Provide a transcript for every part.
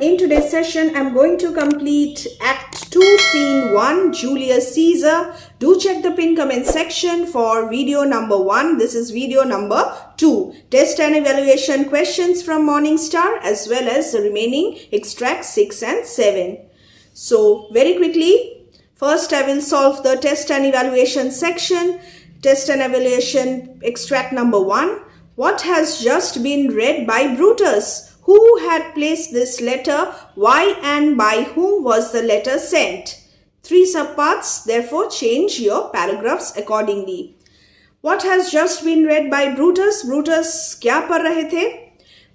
In today's session, I'm going to complete Act 2, Scene 1, Julius Caesar. Do check the pin comment section for video number 1. This is video number 2. Test and evaluation questions from Morningstar as well as the remaining extracts 6 and 7. So, very quickly, first I will solve the test and evaluation section. Test and evaluation extract number 1. What has just been read by Brutus? Who had placed this letter? Why and by whom was the letter sent? 3 subparts, therefore change your paragraphs accordingly. What has just been read by Brutus? Brutus क्या पढ़ रहे थे?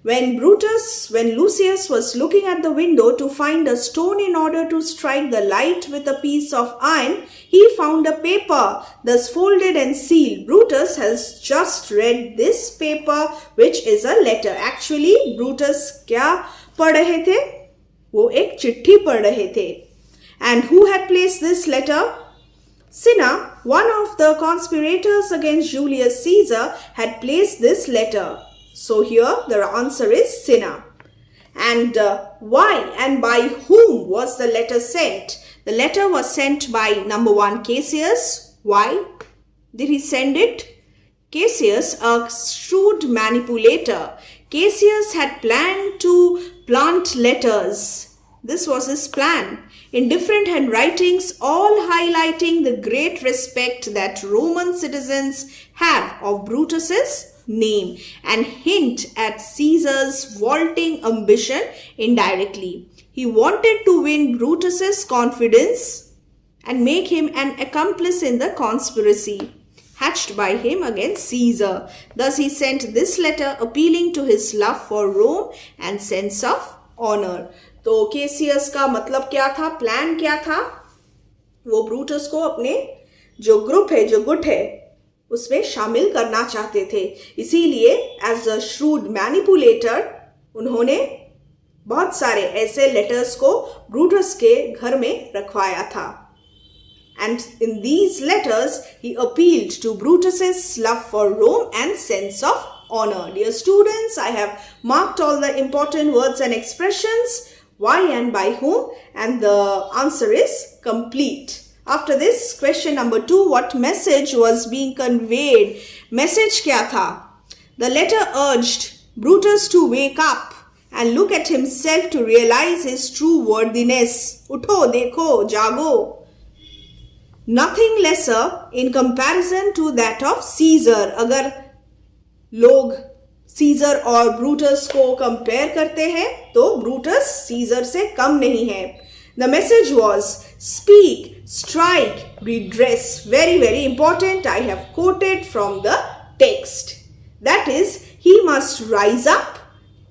When Lucius was looking at the window to find a stone in order to strike the light with a piece of iron, he found a paper, thus folded and sealed. Brutus has just read this paper, which is a letter. Actually, Brutus क्या पढ़ रहे थे? वो एक चिट्ठी पढ़ रहे थे. And who had placed this letter? Cinna, one of the conspirators against Julius Caesar, had placed this letter. So here the answer is Cinna. And why and by whom was the letter sent? The letter was sent by number 1 Cassius. Why did he send it? Cassius, a shrewd manipulator. Cassius had planned to plant letters. This was his plan. In different handwritings, all highlighting the great respect that Roman citizens have of Brutus's name and hint at Caesar's vaulting ambition indirectly. He wanted to win Brutus's confidence and make him an accomplice in the conspiracy hatched by him against Caesar. Thus he sent this letter appealing to his love for Rome and sense of honor. तो केसियस का मतलब क्या था, plan क्या था? वो Brutus को अपने जो ग्रुप है, जो गुट है, उसमें शामिल करना चाहते थे. इसीलिए एज अ श्रूड मैनिपुलेटर उन्होंने बहुत सारे ऐसे लेटर्स को ब्रूटस के घर में रखवाया था. And in these letters, he appealed to Brutus's love for Rome and sense of honor. Dear students, I have marked all the important words and expressions, why and by whom, and the answer is complete. After this, question number 2, what message was being conveyed? Message क्या था? The letter urged Brutus to wake up and look at himself to realize his true worthiness. उठो, देखो, जागो. Nothing lesser in comparison to that of Caesar. अगर लोग scissor और Brutus को compare करते हैं तो ब्रूटस सीजर से कम नहीं है. The message was speak, strike, redress. Very, very important. I have quoted from the text. That is, he must rise up,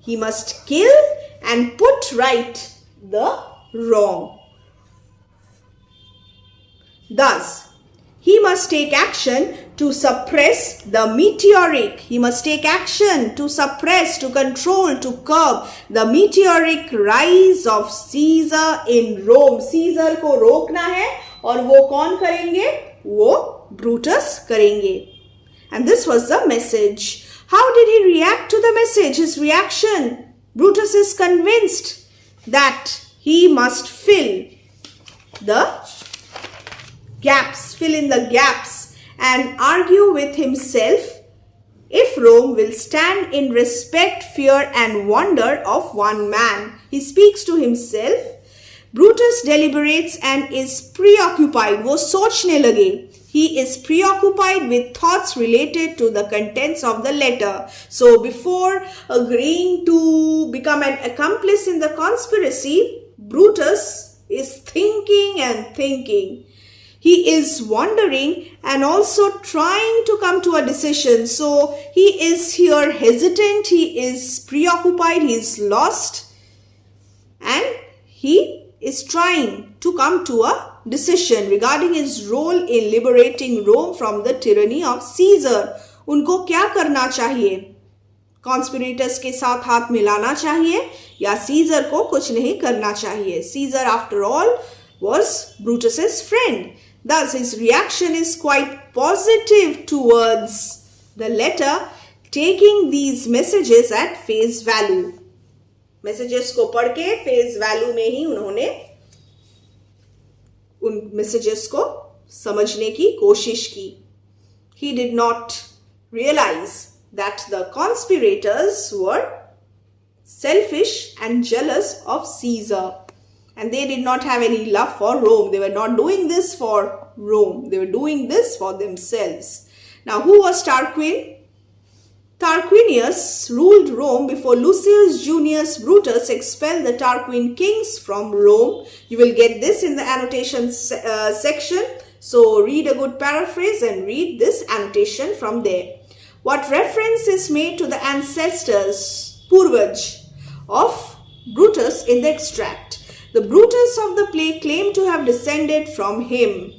he must kill and put right the wrong. Thus, he must take action to suppress the meteoric. He must take action to suppress, to control, to curb the meteoric rise of Caesar in Rome. Caesar को रोकना है और वो कौन करेंगे? वो Brutus करेंगे. And this was the message. How did he react to the message? His reaction. Brutus is convinced that he must fill in the gaps and argue with himself if Rome will stand in respect, fear and wonder of one man. He speaks to himself. Brutus deliberates and is preoccupied. वो सोचने लगे. He is preoccupied with thoughts related to the contents of the letter. So before agreeing to become an accomplice in the conspiracy, Brutus is thinking and thinking. He is wondering and also trying to come to a decision. So he is here hesitant, he is preoccupied, he is lost, and he is trying to come to a decision regarding his role in liberating Rome from the tyranny of Caesar. उनको क्या करना चाहिए? Conspirators के साथ हाथ मिलाना चाहिए या Caesar को कुछ नहीं करना चाहिए? Caesar, after all, was Brutus's friend. Thus, his reaction is quite positive towards the letter, taking these messages at face value. Messages को पढ़ के फेस वैल्यू में ही उन्होंने उन मैसेजेस को समझने की कोशिश की. He did not realize that the conspirators were selfish and jealous of Caesar. And they did not have any love for Rome. They were not doing this for Rome. They were doing this for themselves. Now, who was Tarquin? Tarquinius ruled Rome before Lucius Junius Brutus expelled the Tarquin kings from Rome. You will get this in the annotation section. So, read a good paraphrase and read this annotation from there. What reference is made to the ancestors, Purvaj, of Brutus in the extract? The Brutus of the play claimed to have descended from him.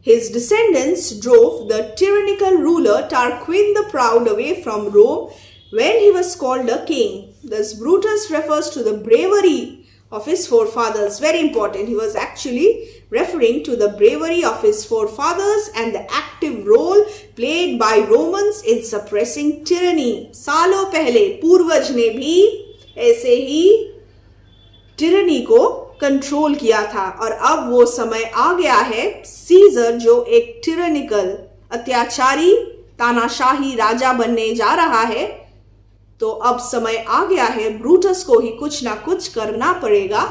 His descendants drove the tyrannical ruler Tarquin the Proud away from Rome when he was called a king. Thus, Brutus refers to the bravery of his forefathers. Very important. He was actually referring to the bravery of his forefathers and the active role played by Romans in suppressing tyranny. सालों पहले पूर्वज ने भी ऐसे ही tyranny को control किया था और अब वो समय आ गया है सीजर जो एक tyrannical अत्याचारी तानाशाही राजा बनने जा रहा है, तो अब समय आ गया है ब्रूटस को ही कुछ ना कुछ करना पड़ेगा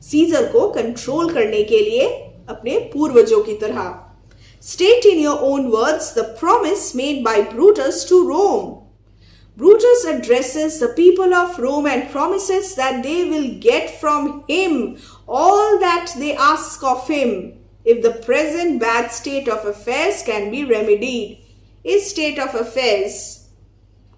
सीजर को कंट्रोल करने के लिए अपने पूर्वजों की तरह. State in your own words the promise made by Brutus to Rome. Brutus addresses the people of Rome and promises that they will get from him all that they ask of him if the present bad state of affairs can be remedied. इस state of affairs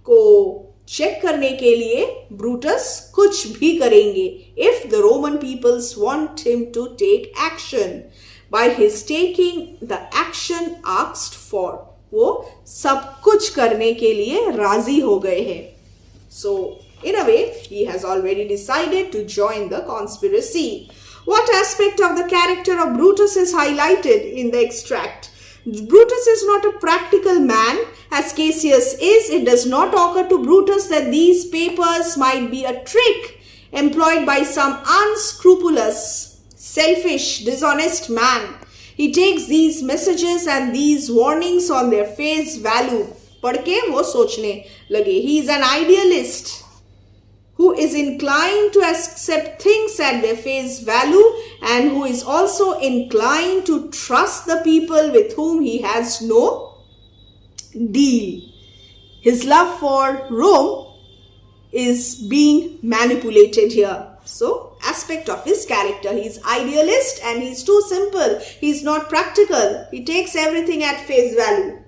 को check करने के लिए Brutus कुछ भी करेंगे. If the Roman peoples want him to take action by his taking the action asked for, वो सब कुछ करने के लिए राजी हो गए हैं. So, in a way, he has already decided to join the conspiracy. What aspect of the character of Brutus is highlighted in the extract? Brutus is not a practical man as Cassius is. It does not occur to Brutus that these papers might be a trick employed by some unscrupulous, selfish, dishonest man. He takes these messages and these warnings on their face value. पढ़ के वो सोचने लगे. He is an idealist who is inclined to accept things at their face value and who is also inclined to trust the people with whom he has no deal. His love for Rome is being manipulated here. So, aspect of his character. He is idealist and he is too simple. He is not practical. He takes everything at face value.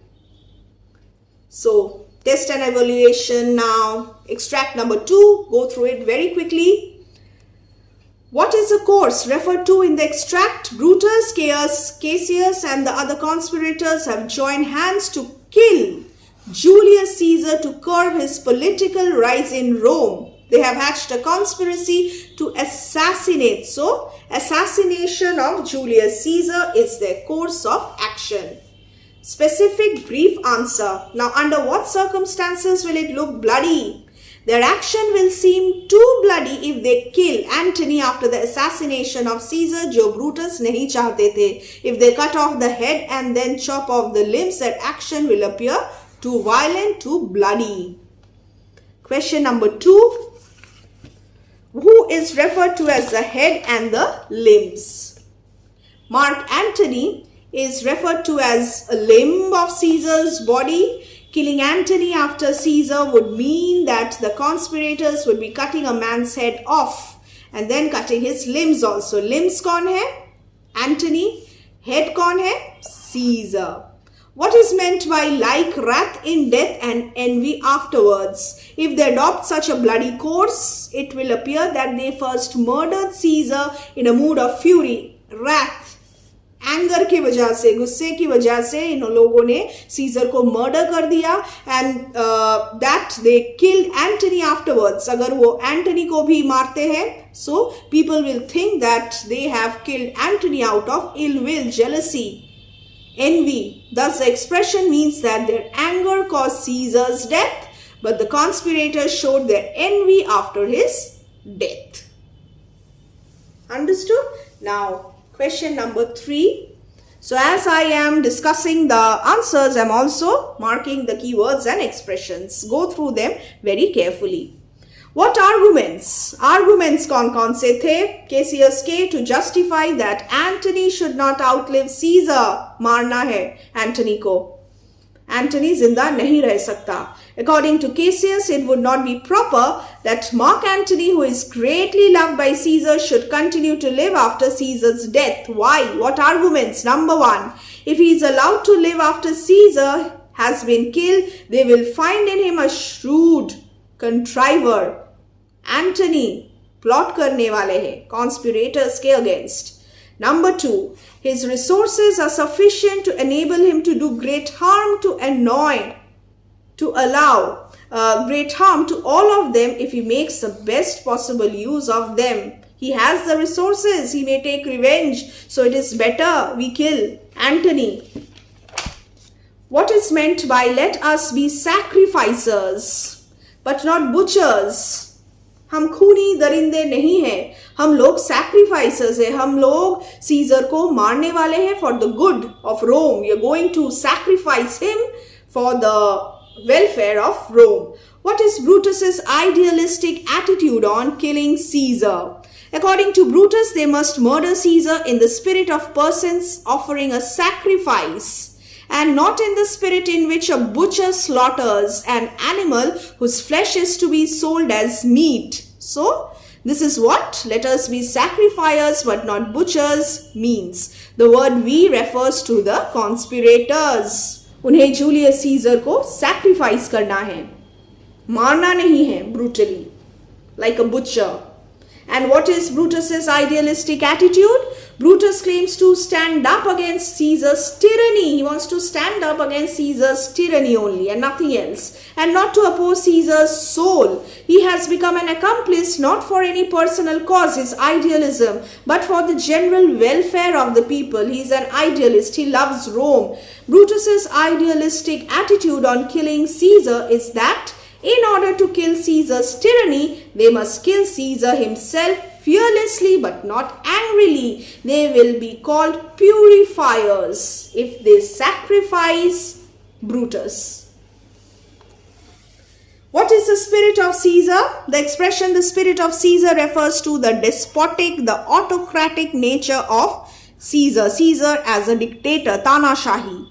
So, test and evaluation now. Extract number 2. Go through it very quickly. What is the course referred to in the extract? Brutus, Cassius and the other conspirators have joined hands to kill Julius Caesar to curb his political rise in Rome. They have hatched a conspiracy to assassinate. So, assassination of Julius Caesar is their course of action. Specific brief answer. Now, under what circumstances will it look bloody? Their action will seem too bloody if they kill Antony after the assassination of Caesar, जो Brutus नहीं चाहते थे. If they cut off the head and then chop off the limbs, that action will appear too violent, too bloody. Question number 2. Who is referred to as the head and the limbs? Mark Antony is referred to as a limb of Caesar's body. Killing Antony after Caesar would mean that the conspirators would be cutting a man's head off and then cutting his limbs also. Limbs कौन है? Antony. Head कौन है? Caesar. What is meant by like wrath in death and envy afterwards? If they adopt such a bloody course, it will appear that they first murdered Caesar in a mood of fury, wrath. Anger की वजह से, गुस्से की वजह से इन लोगों ने scissor को मर्डर कर दिया and that they killed Antony afterwards. अगर वो एंटनी को भी मारते हैं, so people will think that they have killed Antony out of ill will, jealousy, envy. Thus, the expression means that their anger caused Caesar's death, but the conspirators showed their envy after his death. Understood? Now, question number 3. So, as I am discussing the answers, I am also marking the keywords and expressions. Go through them very carefully. What arguments? Arguments कौन से थे? KCS के to justify that Antony should not outlive Caesar. मारना है Antony को. Antony जिंदा नहीं रह सकता. According to Cassius, it would not be proper that Mark Antony, who is greatly loved by Caesar, should continue to live after Caesar's death. Why? What arguments? Number 1, if he is allowed to live after Caesar has been killed, they will find in him a shrewd contriver. Antony, plot करने वाले हैं, conspirators के against. Number 2, his resources are sufficient to enable him to do great harm to allow great harm to all of them if he makes the best possible use of them. He has the resources, he may take revenge, so it is better we kill Antony. What is meant by let us be sacrificers but not butchers? हम खूनी दरिंदे नहीं हैं, हम लोग sacrificers हैं, हम लोग scissor को मारने वाले हैं for the good of Rome. We are going to sacrifice him for the welfare of Rome. What is Brutus's idealistic attitude on killing Caesar? According to Brutus, they must murder Caesar in the spirit of persons offering a sacrifice, and not in the spirit in which a butcher slaughters an animal whose flesh is to be sold as meat. So, this is what let us be sacrificers but not butchers means. The word we refers to the conspirators. उन्हें Julius Caesar को sacrifice करना है, मारना नहीं है brutally, like a butcher. And what is Brutus's idealistic attitude? Brutus claims to stand up against Caesar's tyranny. He wants to stand up against Caesar's tyranny only and nothing else, and not to oppose Caesar's soul. He has become an accomplice not for any personal cause, his idealism, but for the general welfare of the people. He is an idealist. He loves Rome. Brutus's idealistic attitude on killing Caesar is that in order to kill Caesar's tyranny, they must kill Caesar himself fearlessly but not angrily. They will be called purifiers if they sacrifice Brutus. What is the spirit of Caesar? The expression the spirit of Caesar refers to the despotic, the autocratic nature of Caesar. Caesar as a dictator, Tanashahi.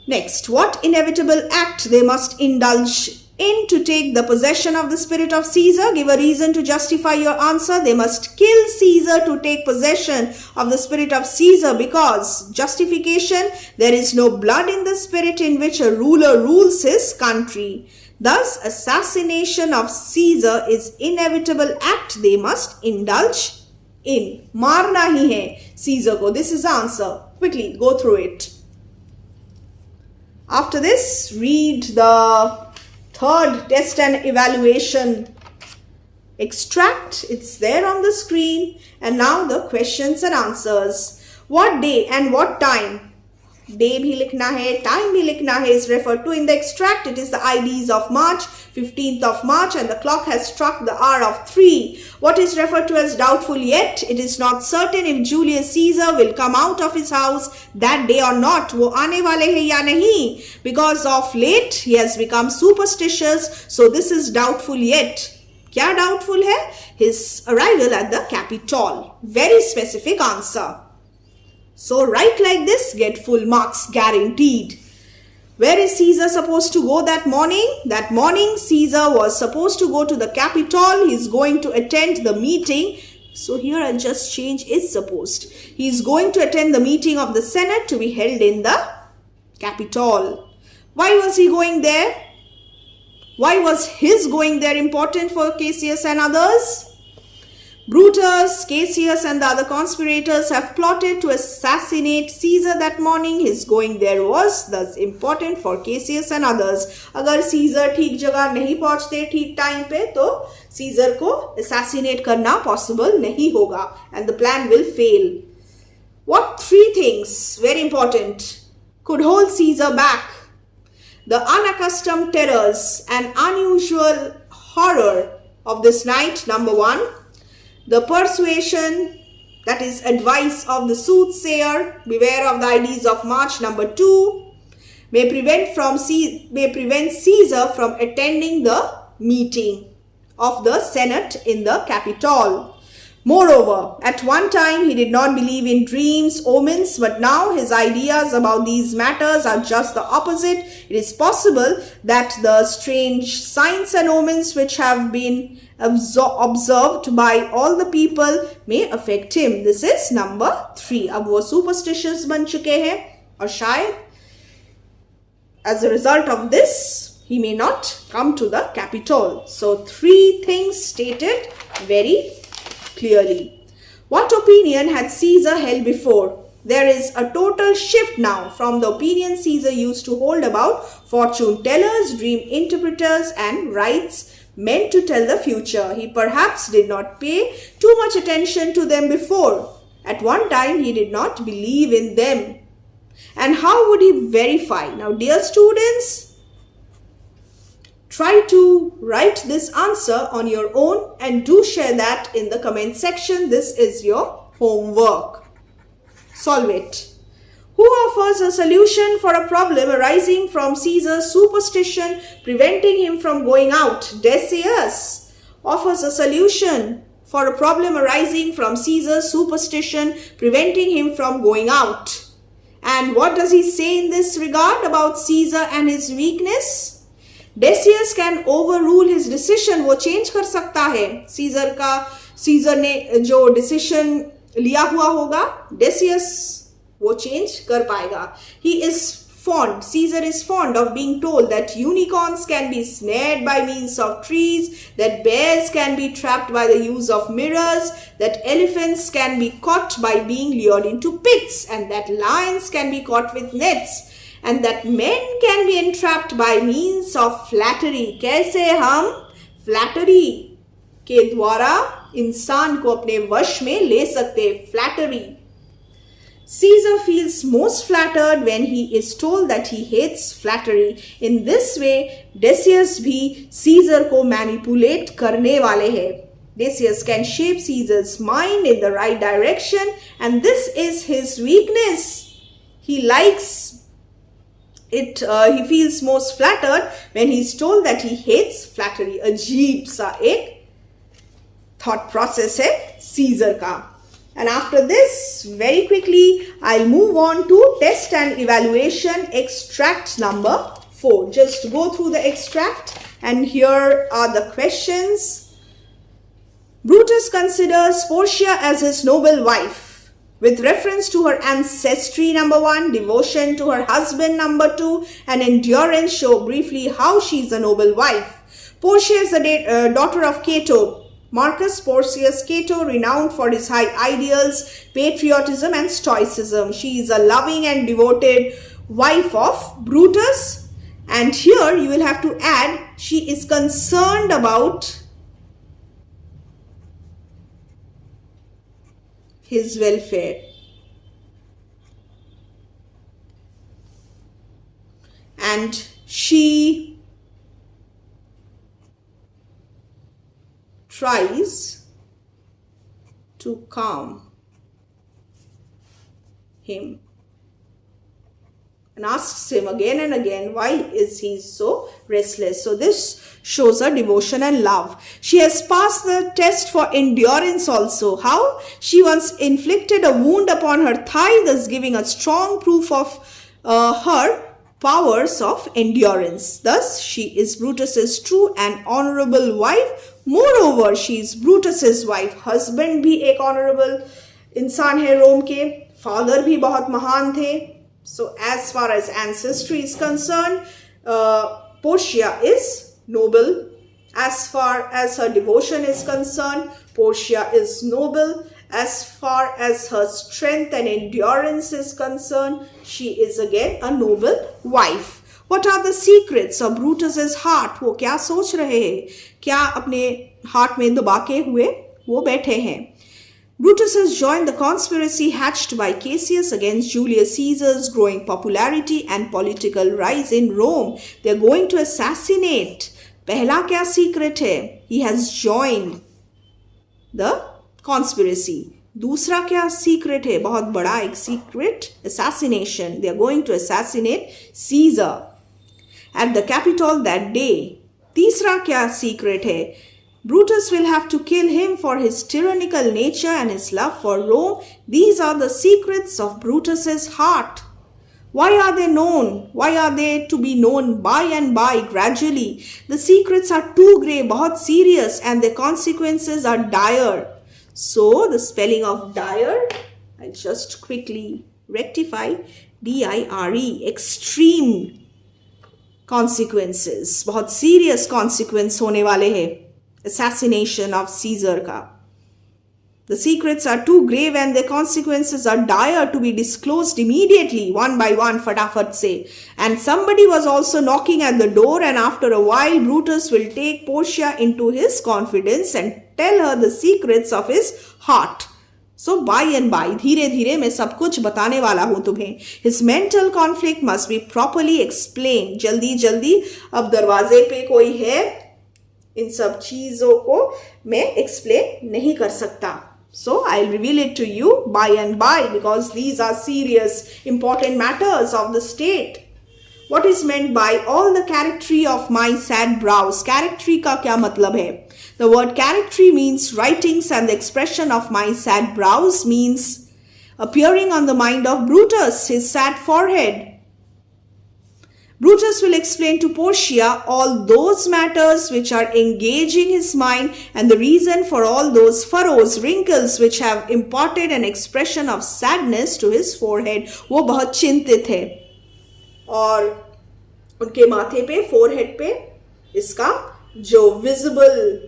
Next, what inevitable act they must indulge in to take the possession of the spirit of Caesar? Give a reason to justify your answer. They must kill Caesar to take possession of the spirit of Caesar because justification, there is no blood in the spirit in which a ruler rules his country. Thus, assassination of Caesar is inevitable act they must indulge in. मारना ही है Caesar को. This is the answer. Quickly go through it. After this, read the third test and evaluation extract. It's there on the screen. And now the questions and answers. What day and what time? Day भी लिखना है, time भी लिखना है is referred to in the extract. It is the IDs of March, 15th of March, and the clock has struck the hour of 3. What is referred to as doubtful yet? It is not certain if Julius Caesar will come out of his house that day or not. वो आने वाले हैं या नहीं? Because of late he has become superstitious, so this is doubtful yet. क्या doubtful है? His arrival at the Capitol. Very specific answer. So write like this, get full marks guaranteed. Where is Caesar supposed to go that morning? That morning Caesar was supposed to go to the Capitol. He is going to attend the meeting. So here I'll just change is supposed. He is going to attend the meeting of the Senate to be held in the Capitol. Why was he going there? Why was his going there important for Cassius and others? Brutus, Cassius and the other conspirators have plotted to assassinate Caesar that morning. His going there was thus important for Cassius and others. अगर Caesar ठीक जगह नहीं पहुंचते ठीक time पे तो Caesar को assassinate करना possible नहीं होगा and the plan will fail. What three things, very important, could hold Caesar back? The unaccustomed terrors and unusual horror of this night, number 1. The persuasion, that is advice of the soothsayer, beware of the ideas of March, number 2, may prevent Caesar from attending the meeting of the Senate in the Capitol. Moreover, at one time he did not believe in dreams, omens, but now his ideas about these matters are just the opposite. It is possible that the strange signs and omens which have been observed by all the people may affect him. This is number 3. अब वो superstitious बन चुके हैं और शायद as a result of this he may not come to the Capitol. So 3 things stated very clearly. What opinion had Caesar held before? There is a total shift now from the opinion Caesar used to hold about fortune tellers, dream interpreters, and rites meant to tell the future. He perhaps did not pay too much attention to them before. At one time, he did not believe in them. And how would he verify? Now, dear students, try to write this answer on your own and do share that in the comment section. This is your homework. Solve it. Who offers a solution for a problem arising from Caesar's superstition preventing him from going out? Decius offers a solution for a problem arising from Caesar's superstition preventing him from going out. And what does he say in this regard about Caesar and his weakness? Decius can overrule his decision. वो change कर सकता है. Caesar ने जो decision लिया हुआ होगा, Decius वो change कर पाएगा. Caesar is fond of being told that unicorns can be snared by means of trees, that bears can be trapped by the use of mirrors, that elephants can be caught by being lured into pits, and that lions can be caught with nets, and that men can be entrapped by means of flattery. कैसे हम flattery के द्वारा इंसान को अपने वश में ले सकते? Flattery. Caesar feels most flattered when he is told that he hates flattery. In this way, Decius भी Caesar को manipulate करने वाले हैं. Decius can shape Caesar's mind in the right direction, and this is his weakness. He likes it. He feels most flattered when he is told that he hates flattery. अजीब सा एक thought process है Caesar का. And after this, very quickly, I'll move on to test and evaluation extract number 4. Just go through the extract, and here are the questions. Brutus considers Portia as his noble wife with reference to her ancestry, number 1, devotion to her husband, number 2, and endurance. Show briefly how she is a noble wife. Portia is the daughter of Cato. Marcus Porcius Cato, renowned for his high ideals, patriotism, and stoicism. She is a loving and devoted wife of Brutus. And here you will have to add, she is concerned about his welfare. And she tries to calm him and asks him again and again, why is he so restless? So this shows her devotion and love. She has passed the test for endurance also. How? She once inflicted a wound upon her thigh, thus giving a strong proof of her powers of endurance. Thus, she is Brutus's true and honorable wife. Moreover, she is Brutus's wife. Husband भी एक honorable इंसान है रोम के. Father भी बहुत महान थे. So, as far as ancestry is concerned, Portia is noble. As far as her devotion is concerned, Portia is noble. As far as her strength and endurance is concerned, she is again a noble wife. What are the secrets of Brutus's heart? वो क्या सोच रहे हैं? क्या अपने heart में दबा के हुए वो बैठे हैं? Brutus has joined the conspiracy hatched by Cassius against Julius Caesar's growing popularity and political rise in Rome. They are going to assassinate. पहला क्या secret है? He has joined the conspiracy. दूसरा क्या secret है? बहुत बड़ा एक secret. Assassination. They are going to assassinate Caesar at the Capitol that day. तीसरा क्या secret है? Brutus will have to kill him for his tyrannical nature and his love for Rome. These are the secrets of Brutus's heart. Why are they known? Why are they to be known by and by, gradually? The secrets are too grave, बहुत serious, and the consequences are dire. So, the spelling of dire, I'll just quickly rectify, D-I-R-E, extreme consequences. बहुत serious consequence होने वाले हैं. Assassination of Caesar का. The secrets are too grave and the consequences are dire to be disclosed immediately, one by one, फटाफट से. And somebody was also knocking at the door, and after a while Brutus will take Portia into his confidence and tell her the secrets of his heart. So by and by, धीरे धीरे मैं सब कुछ बताने वाला हूँ तुम्हें. His mental conflict must be properly explained. जल्दी जल्दी, अब दरवाजे पे कोई है, इन सब चीजों को मैं explain नहीं कर सकता. So I'll reveal it to you by and by, because these are serious, important matters of the state. What is meant by all the charactery of my sad brows? Charactery का क्या मतलब है? The word charactery means writings, and the expression of my sad brows means appearing on the mind of Brutus, his sad forehead. Brutus will explain to Portia all those matters which are engaging his mind and the reason for all those furrows, wrinkles which have imparted an expression of sadness to his forehead. वो बहुत चिंतित है और उनके माथे पे, forehead पे इसका जो visible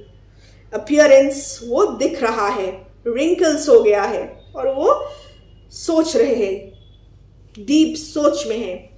appearance वो दिख रहा है, wrinkles हो गया है और वो सोच रहे हैं, deep सोच में है.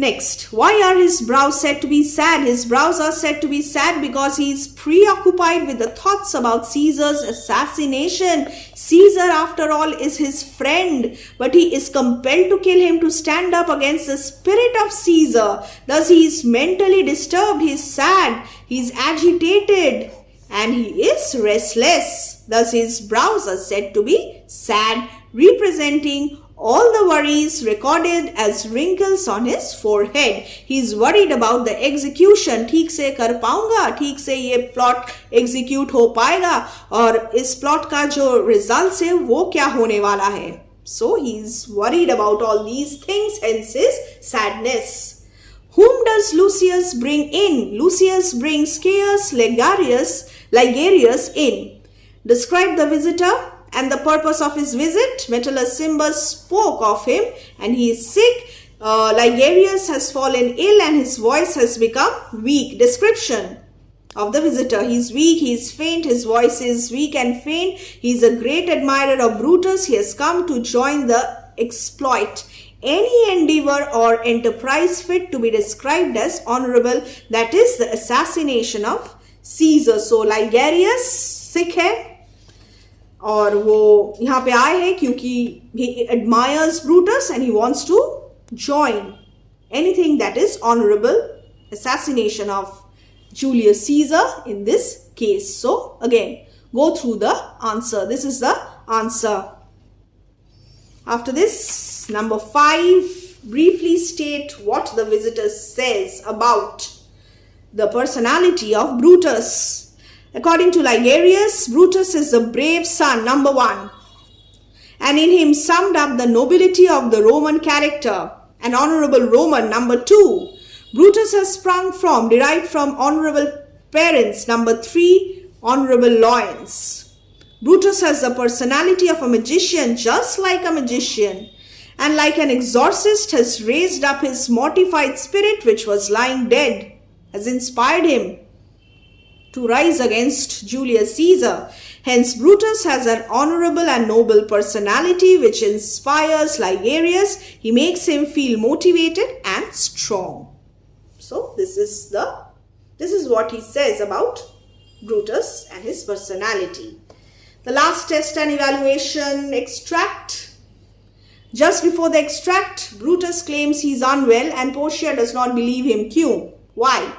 Next, why are his brows said to be sad? His brows are said to be sad because he is preoccupied with the thoughts about Caesar's assassination. Caesar, after all, is his friend, but he is compelled to kill him to stand up against the spirit of Caesar. Thus, he is mentally disturbed, he is sad, he is agitated, and he is restless. Thus, his brows are said to be sad, representing all the worries recorded as wrinkles on his forehead. He is worried about the execution. ठीक से कर पाऊंगा, ठीक से ये plot execute हो पाएगा, और इस plot का जो results है वो क्या होने वाला है. So he is worried about all these things, hence his sadness. Whom does Lucius bring in? Lucius brings Caius Ligarius in. Describe the visitor and the purpose of his visit. Metellus Symbus spoke of him, and he is sick. Ligarius has fallen ill and his voice has become weak. Description of the visitor. He is weak, he is faint, his voice is weak and faint. He is a great admirer of Brutus. He has come to join the exploit. Any endeavor or enterprise fit to be described as honorable, that is the assassination of Caesar. So Ligarius sick है और वो यहाँ पे आए हैं क्योंकि he admires Brutus and he wants to join anything that is honorable, assassination of Julius Caesar in this case. So again, go through the answer. This is the answer. After this, number 5, briefly state what the visitor says about the personality of Brutus. According to Ligarius, Brutus is a brave son, number 1, and in him summed up the nobility of the Roman character, an honorable Roman, number 2. Brutus has derived from honorable parents, number 3, honorable loins. Brutus has the personality of a magician, just like a magician, and like an exorcist has raised up his mortified spirit which was lying dead, has inspired him to rise against Julius Caesar. Hence, Brutus has an honorable and noble personality which inspires Ligarius. He makes him feel motivated and strong. So, this is what he says about Brutus and his personality. The last test and evaluation, extract. Just before the extract, Brutus claims he's unwell and Portia does not believe him. Q. Why?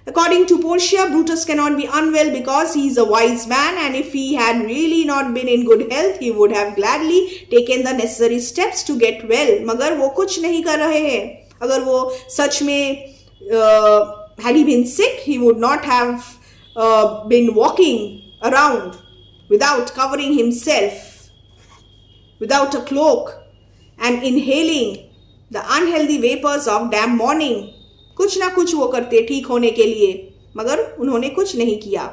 According to Portia, Brutus cannot be unwell because he is a wise man, and if he had really not been in good health, he would have gladly taken the necessary steps to get well. मगर वो कुछ नहीं कर रहे हैं. अगर वो सच में had he been sick, he would not have been walking around without covering himself, without a cloak, and inhaling the unhealthy vapors of damp morning. कुछ ना कुछ वो करते ठीक होने के लिए, मगर उन्होंने कुछ नहीं किया.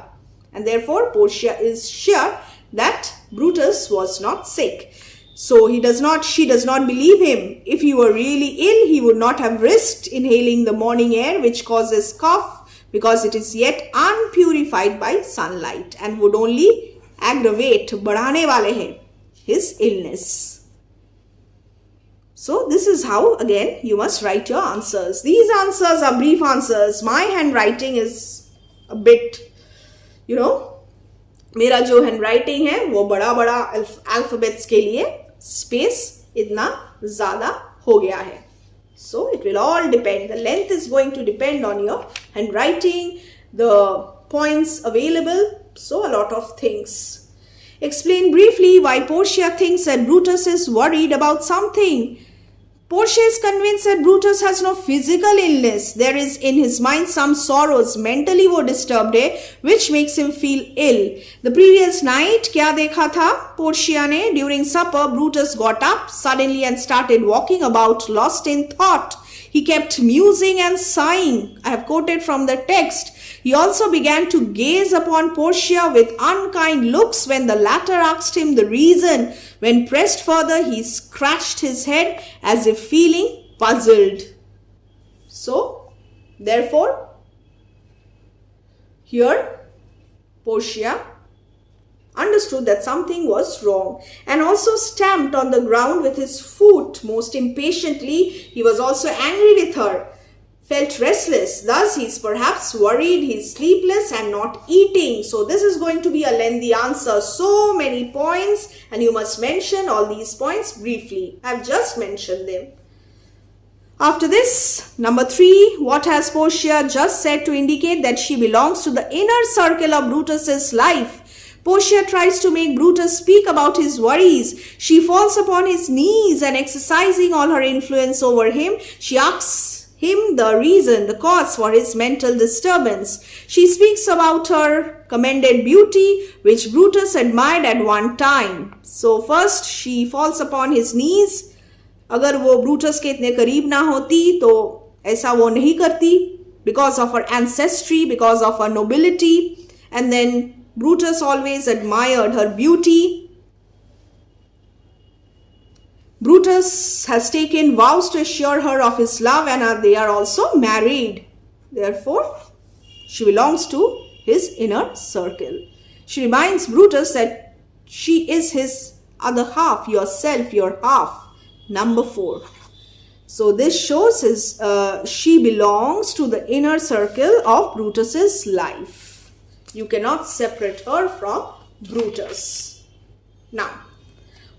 And therefore, Portia is sure that Brutus was not sick. So she does not believe him. If he were really ill, he would not have risked inhaling the morning air which causes cough, because it is yet unpurified by sunlight and would only aggravate, बढ़ाने वाले हैं, his illness. So this is how, again, you must write your answers. These answers are brief answers. My handwriting is a bit, मेरा जो handwriting है वो बड़ा alphabets के लिए space इतना ज़्यादा हो गया है. So it will all depend. The length is going to depend on your handwriting, the points available, so a lot of things. Explain briefly why Portia thinks that Brutus is worried about something. Portia is convinced that Brutus has no physical illness. There is in his mind some sorrows. Mentally वो disturbed है, which makes him feel ill. The previous night, क्या देखा था Portia ने? During supper, Brutus got up suddenly and started walking about, lost in thought. He kept musing and sighing. I have quoted from the text. He also began to gaze upon Portia with unkind looks when the latter asked him the reason. When pressed further, he scratched his head as if feeling puzzled. So, therefore, here Portia understood that something was wrong and also stamped on the ground with his foot most impatiently. He was also angry with her, felt restless. Thus, he is perhaps worried, he is sleepless and not eating. So, this is going to be a lengthy answer. So many points, and you must mention all these points briefly. I have just mentioned them. After this, number 3, what has Portia just said to indicate that she belongs to the inner circle of Brutus's life? Portia tries to make Brutus speak about his worries. She falls upon his knees and, exercising all her influence over him, she asks him the reason, the cause for his mental disturbance. She speaks about her commended beauty, which Brutus admired at one time. So first, she falls upon his knees. अगर वो Brutus के इतने करीब ना होती तो ऐसा वो नहीं करती, because of her ancestry, because of her nobility. And then Brutus always admired her beauty. Brutus has taken vows to assure her of his love, and they are also married. Therefore, she belongs to his inner circle. She reminds Brutus that she is his other half, yourself, your half. Number 4. So this shows she belongs to the inner circle of Brutus's life. You cannot separate her from Brutus. Now,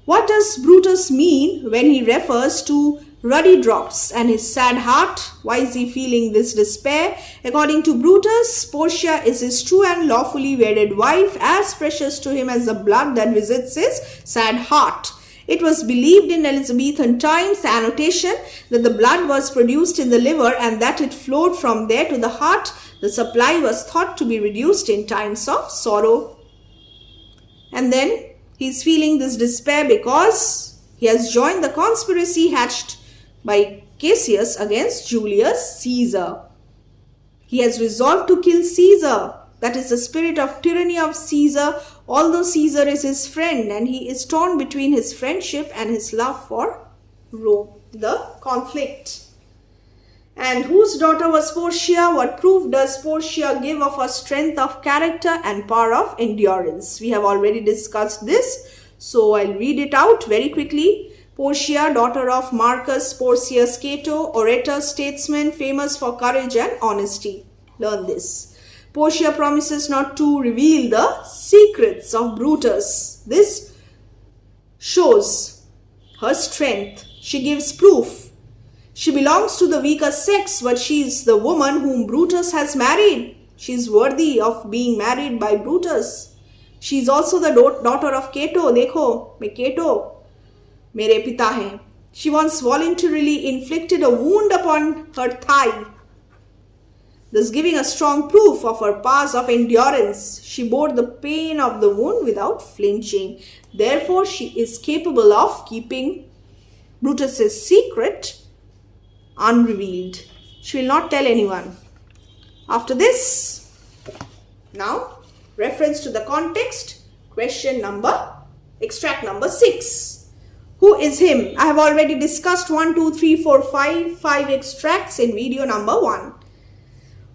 what does Brutus mean when he refers to ruddy drops and his sad heart? Why is he feeling this despair? According to Brutus, Portia is his true and lawfully wedded wife, as precious to him as the blood that visits his sad heart. It was believed in Elizabethan times, the annotation, that the blood was produced in the liver and that it flowed from there to the heart. The supply was thought to be reduced in times of sorrow. And then he is feeling this despair because he has joined the conspiracy hatched by Cassius against Julius Caesar. He has resolved to kill Caesar. That is the spirit of tyranny of Caesar, although Caesar is his friend, and he is torn between his friendship and his love for Rome. The conflict. And whose daughter was Portia? What proof does Portia give of her strength of character and power of endurance? We have already discussed this, so I'll read it out very quickly. Portia, daughter of Marcus Porcius Cato, orator, statesman, famous for courage and honesty. Learn this. Portia promises not to reveal the secrets of Brutus. This shows her strength. She gives proof. She belongs to the weaker sex, but she is the woman whom Brutus has married. She is worthy of being married by Brutus. She is also the daughter of Cato. Dekho, मैं Cato, मेरे पिता हैं. She once voluntarily inflicted a wound upon her thigh, thus giving a strong proof of her powers of endurance. She bore the pain of the wound without flinching. Therefore, she is capable of keeping Brutus's secret unrevealed. She will not tell anyone. After this, now, reference to the context, extract number 6. Who is him? I have already discussed 1, 2, 3, 4, 5 extracts in video number 1.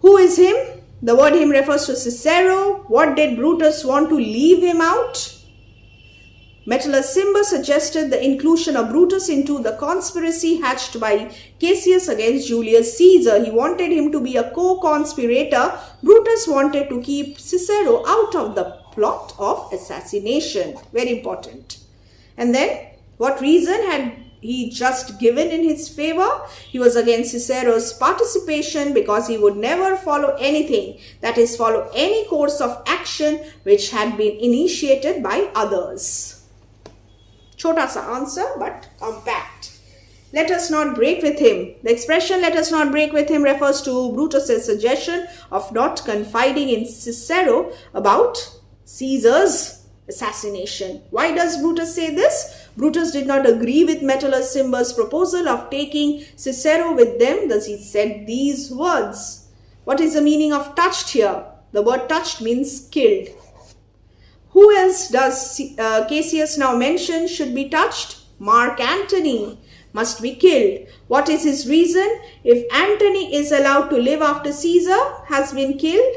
Who is him? The word him refers to Cicero. What did Brutus want to leave him out? Metellus Cimber suggested the inclusion of Brutus into the conspiracy hatched by Cassius against Julius Caesar. He wanted him to be a co-conspirator. Brutus wanted to keep Cicero out of the plot of assassination. Very important. And then, what reason had he just given in his favor? He was against Cicero's participation because he would never follow anything, that is, follow any course of action which had been initiated by others. Chota sa answer, but compact. Let us not break with him. The expression let us not break with him refers to Brutus's suggestion of not confiding in Cicero about Caesar's assassination. Why does Brutus say this? Brutus did not agree with Metellus Cimber's proposal of taking Cicero with them, thus he said these words. What is the meaning of touched here? The word touched means killed. Who else does Cassius now mention should be touched? Mark Antony must be killed. What is his reason? If Antony is allowed to live after Caesar has been killed,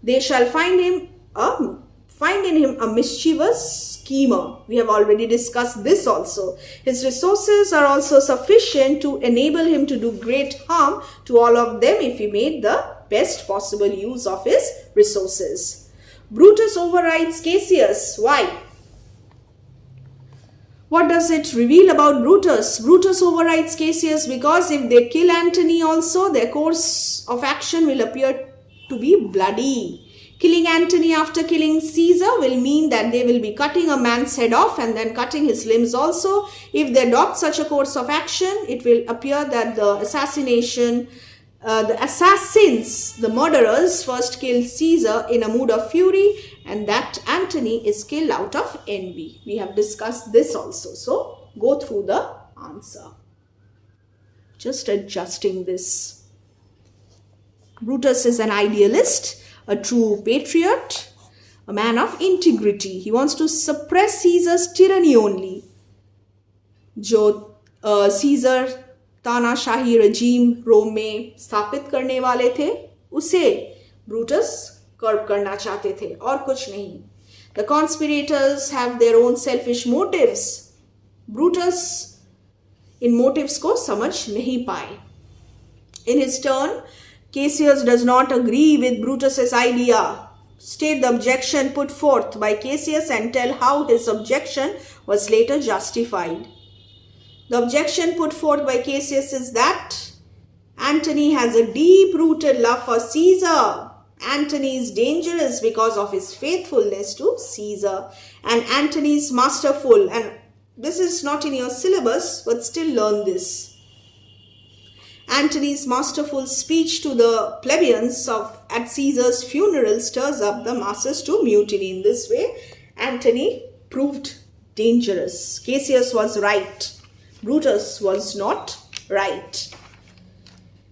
they shall find in him a mischievous schemer. We have already discussed this also. His resources are also sufficient to enable him to do great harm to all of them if he made the best possible use of his resources. Brutus overrides Cassius. Why? What does it reveal about Brutus? Brutus overrides Cassius because if they kill Antony also, their course of action will appear to be bloody. Killing Antony after killing Caesar will mean that they will be cutting a man's head off and then cutting his limbs also. If they adopt such a course of action, it will appear that the assassins, the murderers, first killed Caesar in a mood of fury and that Antony is killed out of envy. We have discussed this also. So, go through the answer. Just adjusting this. Brutus is an idealist, a true patriot, a man of integrity. He wants to suppress Caesar's tyranny only. जो Caesar तानाशाही regime रोम में स्थापित करने वाले थे, उसे Brutus कर्ब करना चाहते थे और कुछ नहीं. The conspirators have their own selfish motives. Brutus in motives को समझ नहीं पाए. In his turn, Cassius does not agree with Brutus's idea. State the objection put forth by Cassius and tell how his objection was later justified. The objection put forth by Cassius is that Antony has a deep-rooted love for Caesar. Antony is dangerous because of his faithfulness to Caesar. And Antony is masterful. And this is not in your syllabus, but still learn this. Antony's masterful speech to the plebeians at Caesar's funeral stirs up the masses to mutiny. In this way, Antony proved dangerous. Cassius was right. Brutus was not right.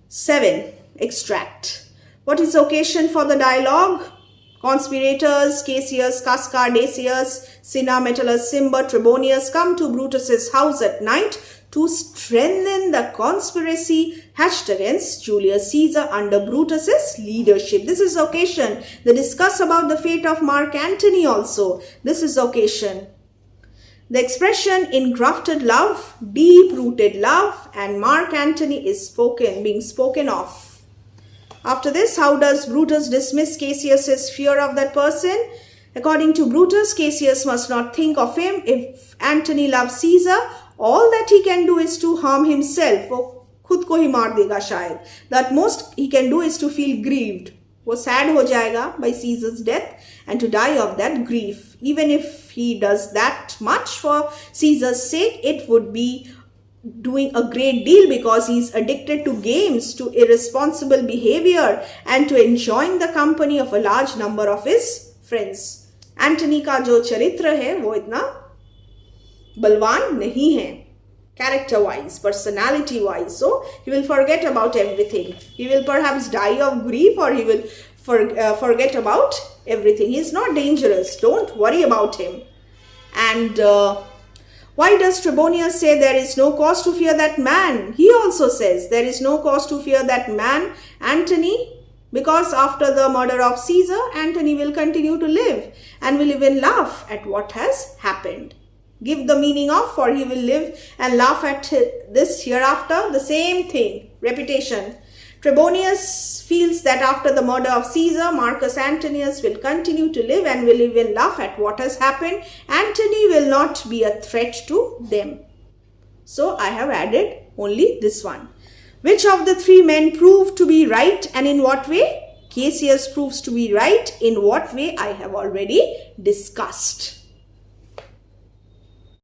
7. Extract. What is the occasion for the dialogue? Conspirators, Cassius, Casca, Decius, Cinna, Metellus, Cimber, Trebonius come to Brutus's house at night to strengthen the conspiracy hatched against Julius Caesar under Brutus's leadership. This is the occasion. They discuss about the fate of Mark Antony also. This is the occasion. The expression engrafted love, deep-rooted love, and Mark Antony is being spoken of. After this, how does Brutus dismiss Cassius's fear of that person? According to Brutus, Cassius must not think of him. If Antony loves Caesar, all that he can do is to harm himself. वो खुद को ही मार देगा शायद. The utmost he can do is to feel grieved. वो sad हो जाएगा by Caesar's death and to die of that grief. Even if he does that much for Caesar's sake, it would be doing a great deal because he is addicted to games, to irresponsible behavior and to enjoying the company of a large number of his friends. Antony का जो चरित्र है वो इतना बलवान नहीं है character wise, personality wise, so he will forget about everything. He will perhaps die of grief or he will forget about everything. He is not dangerous, don't worry about him. And why does Trebonius say there is no cause to fear that man? He also says there is no cause to fear that man, Antony, because after the murder of Caesar, Antony will continue to live and will even laugh at what has happened. Give the meaning of, for he will live and laugh at this hereafter, the same thing, repetition. Trebonius feels that after the murder of Caesar, Marcus Antonius will continue to live and will even laugh at what has happened. Antony will not be a threat to them. So I have added only this one. Which of the three men proved to be right and in what way? Cassius proves to be right. In what way? I have already discussed.